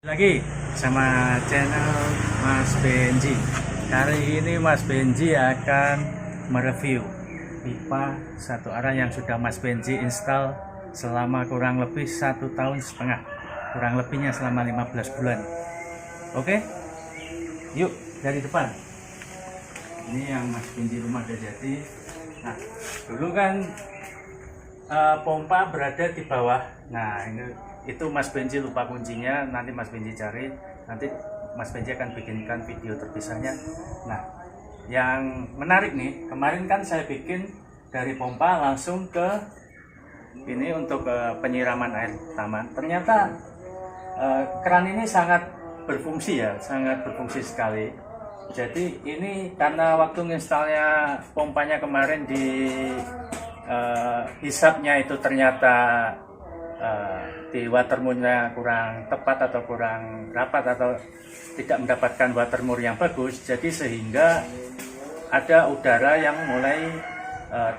Lagi sama channel Mas Benji. Kali ini Mas Benji akan mereview pipa satu arah yang sudah Mas Benji install selama kurang lebih 1,5 tahun, kurang lebihnya selama 15 bulan. Oke, yuk dari depan. Ini yang Mas Benji rumah udah jadi. Nah, dulu kan pompa berada di bawah. Nah, itu Mas Benji lupa kuncinya, nanti Mas Benji cari, nanti Mas Benji akan bikinkan video terpisahnya. Nah, yang menarik nih, kemarin kan saya bikin dari pompa langsung ke ini untuk penyiraman air taman. Ternyata keran ini sangat berfungsi ya, sangat berfungsi sekali. Jadi ini karena waktu nginstalnya pompanya kemarin di hisapnya itu ternyata di watermurnya kurang tepat atau kurang rapat atau tidak mendapatkan watermur yang bagus, jadi sehingga ada udara yang mulai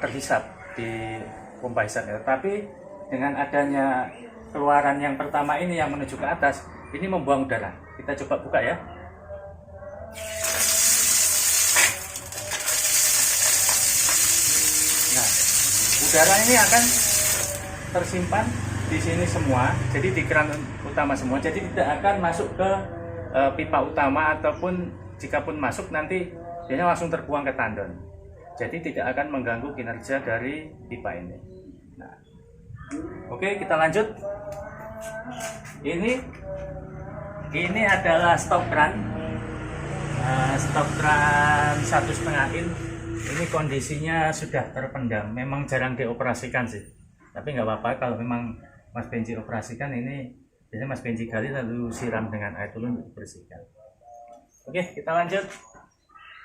terhisap di pompa hisapnya. Tapi dengan adanya keluaran yang pertama ini yang menuju ke atas, ini membuang udara. Kita coba buka ya. Nah, udara ini akan tersimpan di sini semua, jadi di keran utama semua, jadi tidak akan masuk ke pipa utama, ataupun jika pun masuk nanti dia langsung terbuang ke tandon, jadi tidak akan mengganggu kinerja dari pipa ini. Nah, oke, kita lanjut. Ini adalah stok keran, stok keran 1,5 in. Ini kondisinya sudah terpendam, memang jarang dioperasikan sih, tapi nggak apa-apa kalau memang Mas Benji operasikan. Ini biasanya Mas Benji gali lalu siram dengan air dulu untuk bersihkan. Oke, kita lanjut.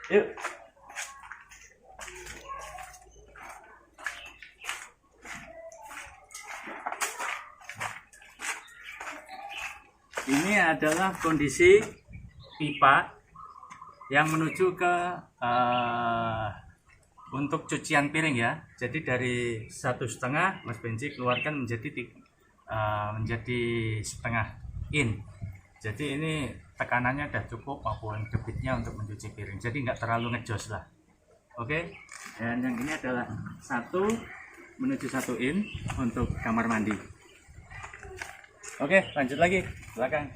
Yuk. Ini adalah kondisi pipa yang menuju ke untuk cucian piring ya. Jadi dari 1,5 Mas Benji keluarkan menjadi setengah in. Jadi ini tekanannya udah cukup maupun debitnya untuk mencuci piring. Jadi nggak terlalu ngejos lah. Oke. Dan yang ini adalah 1 menuju 1 in untuk kamar mandi. Oke, lanjut lagi belakang.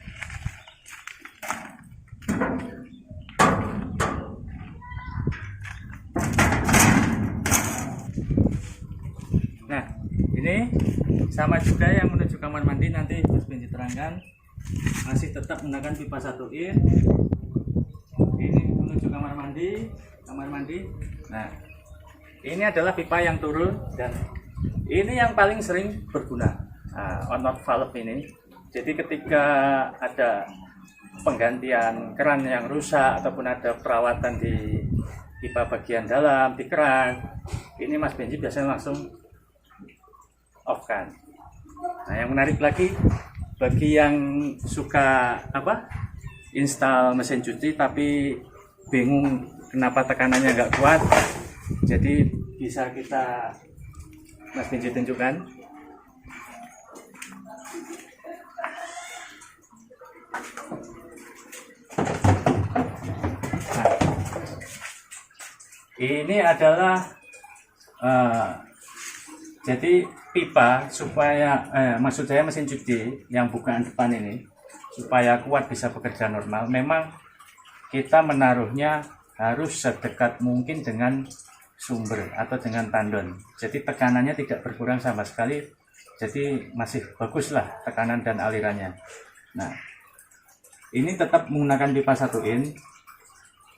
Nah, ini sama juga yang menuju kamar mandi, nanti Mas Benji terangkan. Masih tetap menggunakan pipa 1 in. Ini menuju kamar mandi. Nah, ini adalah pipa yang turun, dan ini yang paling sering berguna, on-off valve ini. Jadi ketika ada penggantian keran yang rusak ataupun ada perawatan di pipa bagian dalam di keran, ini Mas Benji biasanya langsung off kan. Nah, yang menarik lagi bagi yang suka install mesin cuci tapi bingung kenapa tekanannya nggak kuat, jadi bisa kita Mas Benji tunjukkan. Nah, ini adalah jadi pipa supaya maksud saya mesin cuci yang bukaan depan ini supaya kuat bisa bekerja normal, memang kita menaruhnya harus sedekat mungkin dengan sumber atau dengan tandon, jadi tekanannya tidak berkurang sama sekali, jadi masih baguslah tekanan dan alirannya. Nah, ini tetap menggunakan pipa 1 in.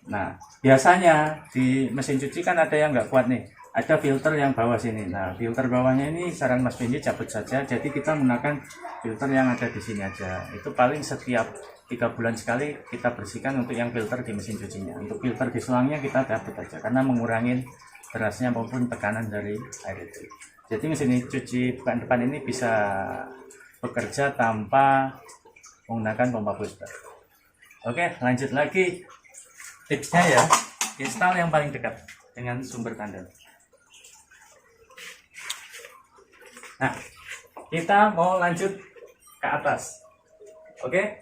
Nah, biasanya di mesin cuci kan ada yang nggak kuat nih, ada filter yang bawah sini. Nah, filter bawahnya ini saran Mas Benji cabut saja, jadi kita menggunakan filter yang ada di sini aja. Itu paling setiap 3 bulan sekali kita bersihkan untuk yang filter di mesin cucinya. Untuk filter di selangnya kita cabut aja, karena mengurangi derasnya maupun tekanan dari air itu. Jadi mesin cuci bukaan depan ini bisa bekerja tanpa menggunakan pompa booster. Oke, lanjut lagi. Tipsnya ya, install yang paling dekat dengan sumber tandon. Nah, kita mau lanjut ke atas. Oke,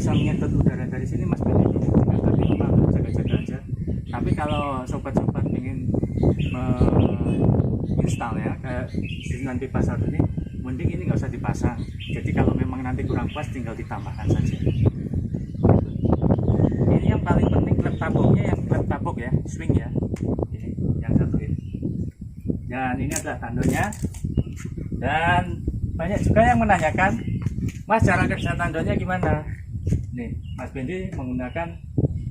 bisa menyedot udara dari sini Mas Benny, tinggal tadi memang jaga-jaga aja. Tapi kalau sobat-sobat ingin install ya ke dengan pipa satu ini, mending ini nggak usah dipasang. Jadi kalau memang nanti kurang pas tinggal ditambahkan saja. Ini yang paling penting klep tabungnya, yang klep tabung ya, swing ya, ini yang satu ini. Dan ini adalah tandonya. Dan banyak juga yang menanyakan, Mas, cara kerja tandonya gimana? Nih, Mas Benny menggunakan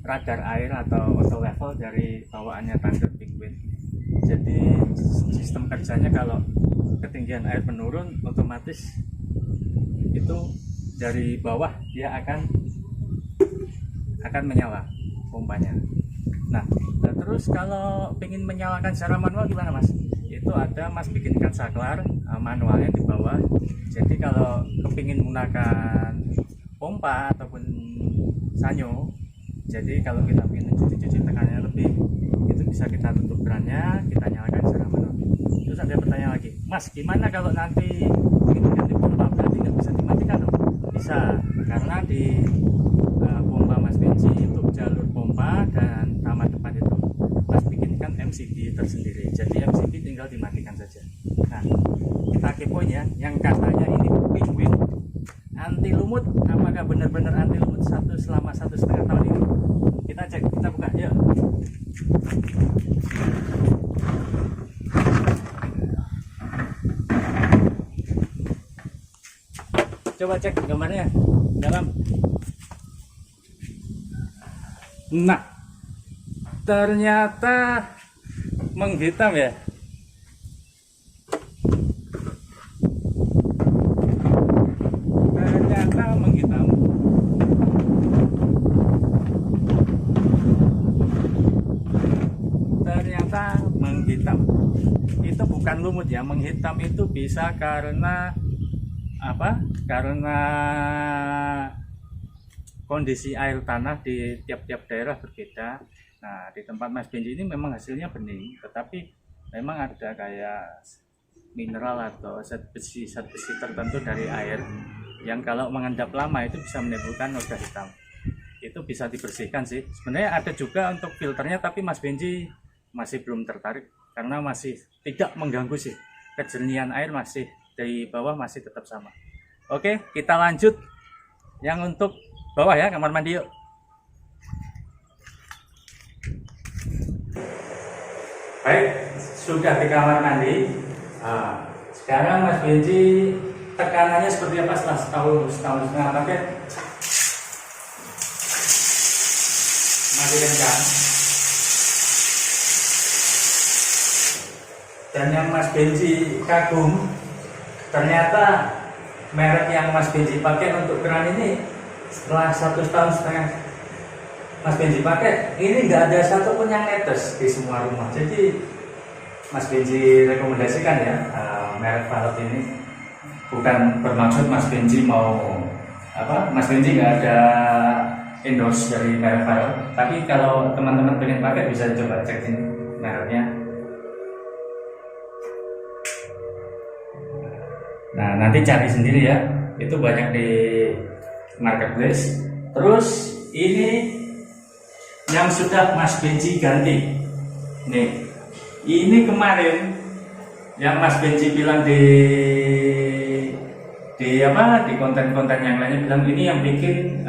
radar air atau auto level dari bawaannya Thunder Penguin. Jadi sistem kerjanya kalau ketinggian air menurun, otomatis itu dari bawah dia akan menyala pompanya. Nah, terus kalau ingin menyalakan secara manual gimana Mas? Itu ada Mas bikinkan saklar manualnya di bawah. Jadi kalau kepingin menggunakan pompa ataupun sanyo, jadi kalau kita ingin cuci tekanannya lebih, itu bisa kita tutup kerannya, kita nyalakan secara manual. Terus ada pertanyaan lagi, Mas, gimana kalau nanti ingin ganti pompa, berarti nggak bisa dimatikan dong? Bisa, karena di pompa Mas Benny untuk jalur pompa dan taman depan itu Mas bikinkan MCB tersendiri. Jadi MCB tinggal dimatikan saja. Nah, kita kepoin ya, yang katanya ini Penguin anti lumut, apakah benar-benar anti lumut selama 1,5 tahun ini? Kita cek, kita buka yuk. Coba cek gambarnya dalam. Nah, ternyata menghitam ya. Ternyata menghitam. Ternyata menghitam. Itu bukan lumut ya, menghitam itu bisa karena apa? Karena kondisi air tanah di tiap-tiap daerah berbeda. Nah, di tempat Mas Benny ini memang hasilnya bening, tetapi memang ada kayak mineral atau zat besi tertentu dari air yang kalau mengendap lama itu bisa menimbulkan noda hitam. Itu bisa dibersihkan sih. Sebenarnya ada juga untuk filternya, tapi Mas Benny masih belum tertarik karena masih tidak mengganggu sih. Kejernihan air masih dari bawah masih tetap sama. Oke, kita lanjut yang untuk bawah ya, kamar mandi yuk. Baik, sudah di kamar mandi. Sekarang Mas Benny tekanannya seperti apa setelah setahun setengah pakai? Masih kencang. Dan yang Mas Benny kagum, ternyata merek yang Mas Benny pakai untuk keran ini setelah 1,5 tahun Mas Benny pakai, ini nggak ada satupun yang netes di semua rumah. Jadi Mas Benny rekomendasikan ya merek valve ini. Bukan bermaksud Mas Benny mau apa, Mas Benny nggak ada endorse dari merek valve. Tapi kalau teman-teman pengen pakai bisa coba cek ini mereknya. Nah, nanti cari sendiri ya, itu banyak di marketplace. Terus ini yang sudah Mas Benny ganti nih, ini kemarin yang Mas Benny bilang di konten-konten yang lainnya bilang ini yang bikin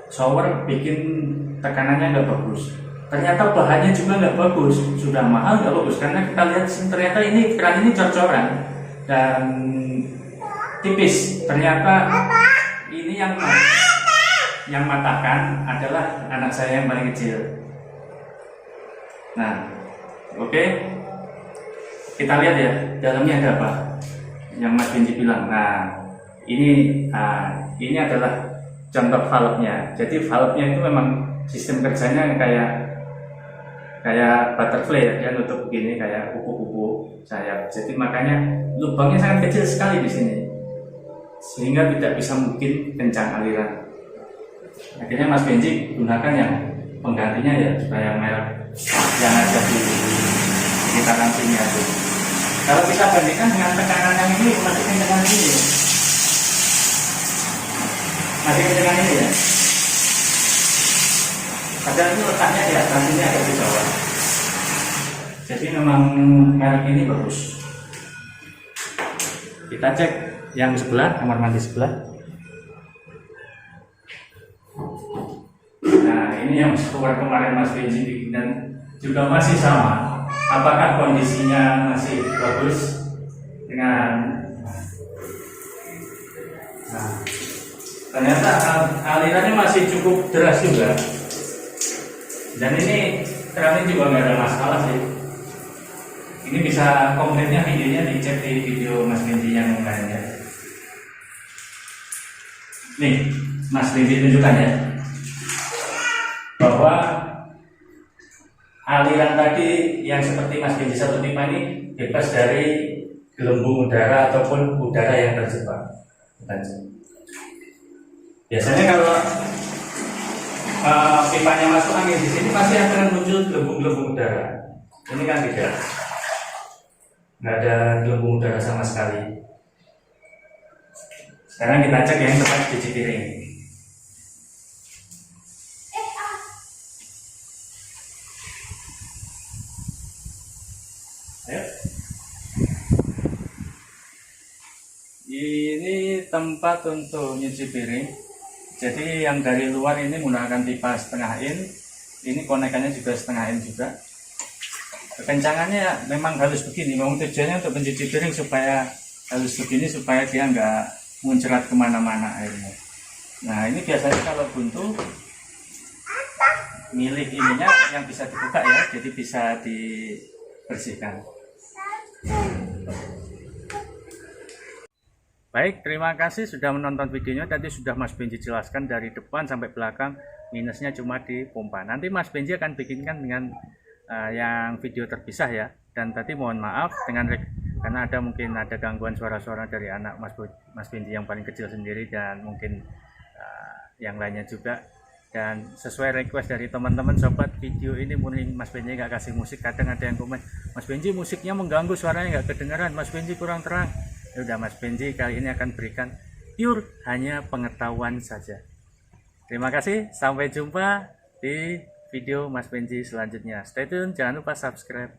shower bikin tekanannya nggak bagus. Ternyata bahannya juga nggak bagus, sudah mahal nggak bagus, karena kita lihat ternyata ini keran ini cor-coran dan tipis. Ternyata ini yang matahkan adalah anak saya yang paling kecil. Nah, oke, kita lihat ya dalamnya ada apa yang Mas Benny bilang. Nah, ini adalah contoh valve-nya. Jadi valve-nya itu memang sistem kerjanya kayak butterfly ya, dia nutup begini kayak kupu-kupu sayap. Jadi makanya lubangnya sangat kecil sekali di sini, sehingga tidak bisa mungkin kencang aliran. Akhirnya Mas Benny gunakan yang penggantinya ya, supaya merek yang ada di sekitaran sini aja. Kalau kita bandingkan dengan tekanan yang ini, masih kencang ini. masih kencang ini ya. Padahal ini letaknya di atas, ini agak di bawah. Jadi memang merek ini bagus. Kita cek yang sebelah, kamar mandi sebelah. Nah, ini yang keluar kemarin Mas Benji bikin dan juga masih sama. Apakah kondisinya masih bagus dengan? Nah, ternyata alirannya masih cukup deras juga. Dan ini keran juga nggak ada masalah sih. Ini bisa komplainnya videonya dicek di video Mas Benji yang lainnya. Nih, Mas Benji tunjukkan ya, bahwa aliran tadi yang seperti Mas Benji 1.5 ini bebas dari gelembung udara ataupun udara yang terjebak. Biasanya kalau pipanya masuk angin di sini pasti akan muncul gelembung-gelembung udara. Ini kan tidak, nggak ada gelembung udara sama sekali. Sekarang kita cek yang tepat cuci piring. Ayo. Ini tempat untuk nyuci piring. Jadi yang dari luar ini menggunakan pipa setengah in. Ini konekannya juga setengah in juga. Kekencangannya memang halus begini. Memang tujuannya untuk mencuci piring supaya halus begini supaya dia nggak muncrat kemana-mana airnya. Nah ini biasanya kalau buntu milih ininya yang bisa dibuka ya, jadi bisa dibersihkan. Baik, terima kasih sudah menonton videonya. Tadi sudah Mas Benji jelaskan dari depan sampai belakang, minusnya cuma di pompa. Nanti Mas Benji akan bikinkan dengan yang video terpisah ya. Dan tadi mohon maaf karena mungkin ada gangguan suara-suara dari anak Mas Benji yang paling kecil sendiri dan mungkin yang lainnya juga. Dan sesuai request dari teman-teman sobat, video ini murni Mas Benji nggak kasih musik. Kadang ada yang komen, Mas Benji musiknya mengganggu, suaranya nggak kedengaran, Mas Benji kurang terang. Ya udah, Mas Benji kali ini akan berikan pure hanya pengetahuan saja. Terima kasih, sampai jumpa di video Mas Benji selanjutnya. Stay tune, jangan lupa subscribe.